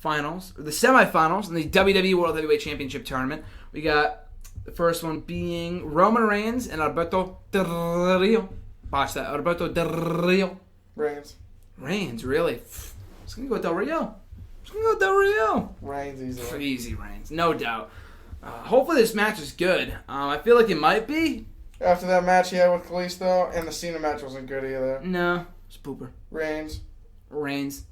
finals, or the semifinals in the WWE World Heavyweight Championship Tournament. We got the first one being Roman Reigns and Alberto Del Rio. Watch that. Alberto Del Rio. Reigns, really? It's going to go Del Rio. Reigns easily. Easy Reigns, no doubt. Hopefully this match is good. I feel like it might be. After that match he had with Kalisto, and the Cena match wasn't good either. No, it's a pooper. Reigns. Believe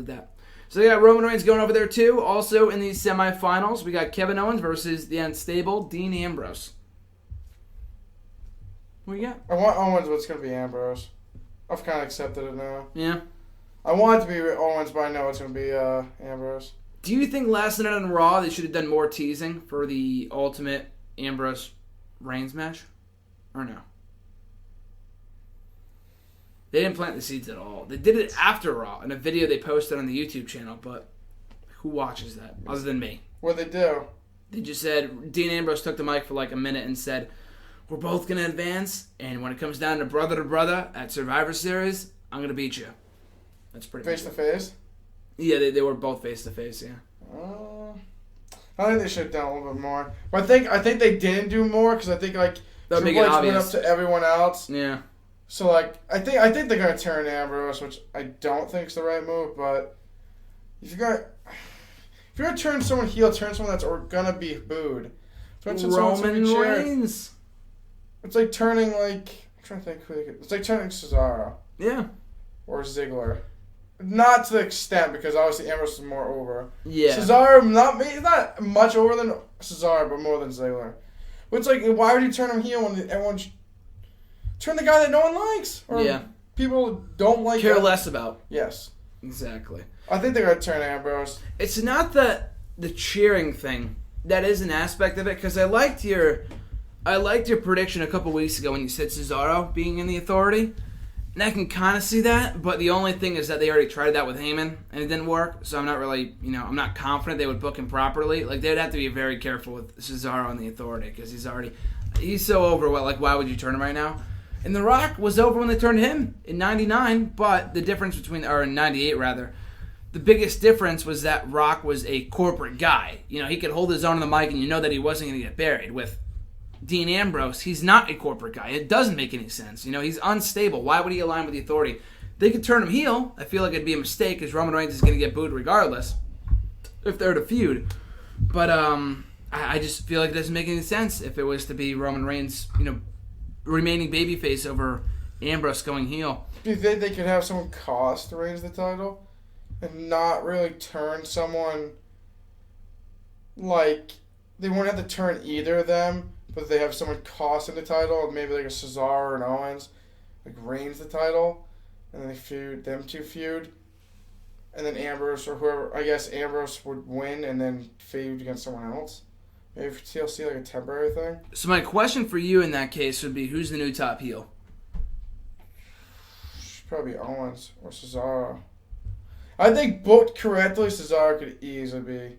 that. So we got Roman Reigns going over there too. Also in these semifinals, we got Kevin Owens versus the unstable Dean Ambrose. What you got? I want Owens, but it's going to be Ambrose. I've kind of accepted it now. Yeah. I want it to be Owens, but I know it's going to be Ambrose. Do you think last night on Raw they should have done more teasing for the Ultimate Ambrose Reigns match? Or no? They didn't plant the seeds at all. They did it after Raw in a video they posted on the YouTube channel, but who watches that other than me? What'd they do? They just said, Dean Ambrose took the mic for like a minute and said, we're both going to advance, and when it comes down to brother at Survivor Series, I'm going to beat you. That's pretty face to face? Yeah, they were both face to face, yeah. I think they should have done a little bit more. But I think they didn't do more because I think like Triple H went up to everyone else. Yeah. So like I think they're gonna turn Ambrose, which I don't think is the right move. But if you're gonna turn someone heel, turn someone that's gonna be booed. Roman Reigns. It's like turning I'm trying to think who they could. It's like turning Cesaro. Yeah. Or Ziggler. Not to the extent, because obviously Ambrose is more over. Yeah. Cesaro, he's not much over than Cesaro, but more than Ziggler. But it's like, why would you turn him heel when everyone... Turn the guy that no one likes. Or people don't like. Care less about. Yes. Exactly. I think they're going to turn Ambrose. It's not the cheering thing. That is an aspect of it, because I liked your prediction a couple weeks ago when you said Cesaro being in the Authority. And I can kind of see that, but the only thing is that they already tried that with Heyman, and it didn't work, so I'm not really, I'm not confident they would book him properly. Like, they'd have to be very careful with Cesaro and the Authority, because he's so over, why would you turn him right now? And The Rock was over when they turned him in 99, but the difference or in 98 rather, the biggest difference was that Rock was a corporate guy. He could hold his own on the mic, and that he wasn't going to get buried. With Dean Ambrose, he's not a corporate guy. It doesn't make any sense. He's unstable. Why would he align with the Authority? They could turn him heel. I feel like it'd be a mistake because Roman Reigns is going to get booed regardless if they're to feud. But I just feel like it doesn't make any sense if it was to be Roman Reigns, remaining babyface over Ambrose going heel. Do you think they could have someone cost Reigns the title and not really turn someone like they won't have to turn either of them? But they have someone costing the title, maybe like a Cesaro or an Owens, Reigns the title, and then them two feud, and then Ambrose or whoever, I guess Ambrose would win and then feud against someone else. Maybe for TLC, like a temporary thing. So my question for you in that case would be, who's the new top heel? Probably Owens or Cesaro. I think booked correctly, Cesaro could easily be.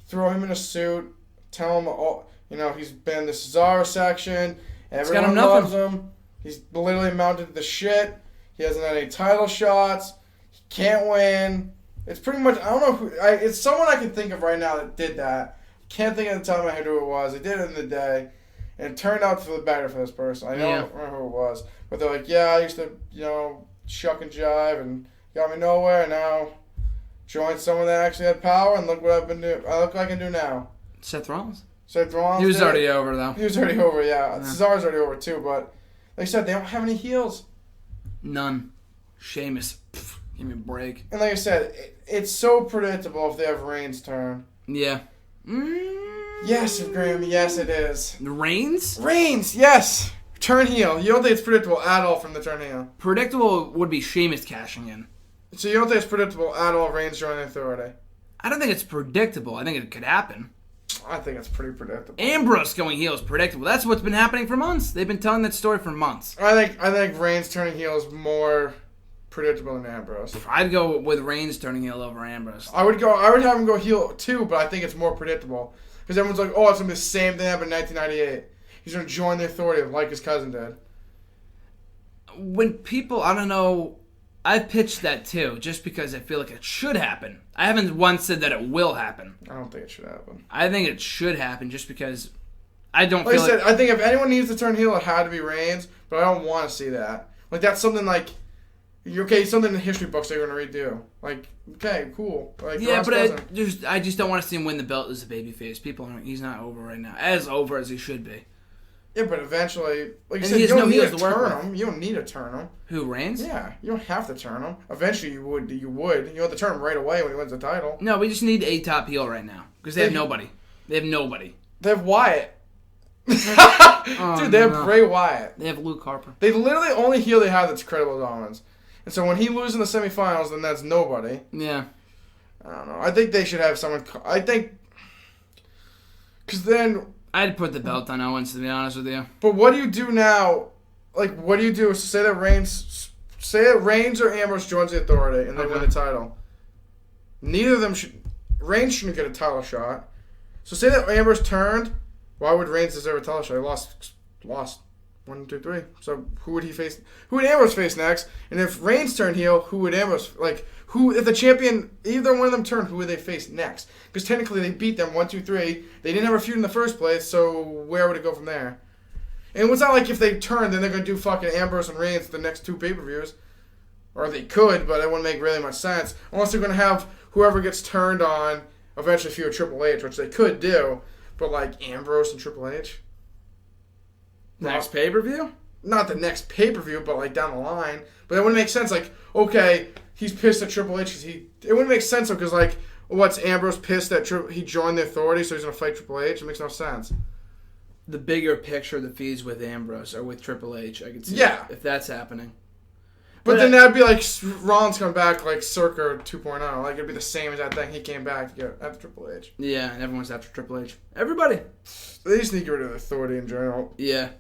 Throw him in a suit, tell him all... he's been in the Cesaro section. Everyone loves him. He's literally mounted the shit. He hasn't had any title shots. He can't win. It's pretty much, I don't know who, it's someone I can think of right now that did that. Can't think of the top of my head who it was. They did it in the day. And it turned out for the better for this person. I don't remember who it was. But they're like, I used to, shuck and jive and got me nowhere. And now joined someone that actually had power. And look what I've been doing. I look like I can do now. Seth Rollins? Seth Rollins. He was already over, though. He was already over, yeah. Cesaro's already over, too. But like I said, they don't have any heels. None. Sheamus. Pff, give me a break. And like I said, it's so predictable if they have Reigns turn. Yeah. Yes, Graham. Yes, it is. Reigns? Reigns, yes. Turn heel. You don't think it's predictable at all from the turn heel? Predictable would be Sheamus cashing in. So you don't think it's predictable at all Reigns joining the Authority? I don't think it's predictable. I think it could happen. I think it's pretty predictable. Ambrose going heel is predictable. That's what's been happening for months. They've been telling that story for months. I think Reigns turning heel is more predictable than Ambrose. I'd go with Reigns turning heel over Ambrose. I would have him go heel too, but I think it's more predictable. Because everyone's like, it's going to be the same thing happened in 1998. He's going to join the Authority like his cousin did. when people, I don't know, I've pitched that too, just because I feel like it should happen. I haven't once said that it will happen. I don't think it should happen. I think it should happen just because I don't Like feel I said, I think if anyone needs to turn heel, it had to be Reigns, but I don't want to see that. Like, that's something like, something in the history books they're going to redo. Like, okay, cool. Like, yeah, but I just don't want to see him win the belt as a babyface. He's not over right now. As over as he should be. Yeah, but eventually, like you And said, he you has don't no need heels to to work turn with. him. You don't need to turn him. Who, Reigns? Yeah, you don't have to turn him. Eventually, you would. You have to turn him right away when he wins the title. No, we just need a top heel right now. Because they have nobody. They have nobody. They have Wyatt. Oh, Dude, they have Bray Wyatt. They have Luke Harper. They literally only heel they have that's credible dominance. And so when he loses in the semifinals, then that's nobody. Yeah. I don't know. I think they should have someone. I think. Because then. I'd put the belt on Owens, to be honest with you. But what do you do now? Like, what do you do? Say that Reigns or Ambrose joins the Authority and they win the title. Neither of them should. Reigns shouldn't get a title shot. So say that Ambrose turned. Why would Reigns deserve a title shot? He lost. 1, 2, 3. So who would he face? Who would Ambrose face next? And if Reigns turned heel, who would Ambrose if the champion, either one of them turned, who would they face next? Because technically they beat them 1, 2, 3. They didn't have a feud in the first place, so where would it go from there? And it's not like if they turn, then they're going to do fucking Ambrose and Reigns the next 2 pay-per-views. Or they could, but it wouldn't make really much sense. Unless they're going to have whoever gets turned on eventually feud Triple H, which they could do. But like Ambrose and Triple H? Next pay-per-view? Not the next pay-per-view, but like down the line. But that wouldn't make sense. Like, okay, he's pissed at Triple H because it wouldn't make sense because like, what's Ambrose pissed that he joined the Authority, so he's gonna fight Triple H? It makes no sense. The bigger picture of the feuds with Ambrose or with Triple H, I could see if that's happening. But then that'd be like Rollins come back like circa 2.0. Like it'd be the same as that thing. He came back to get after Triple H. Yeah, and everyone's after Triple H. Everybody. They just need to get rid of the Authority in general. Yeah.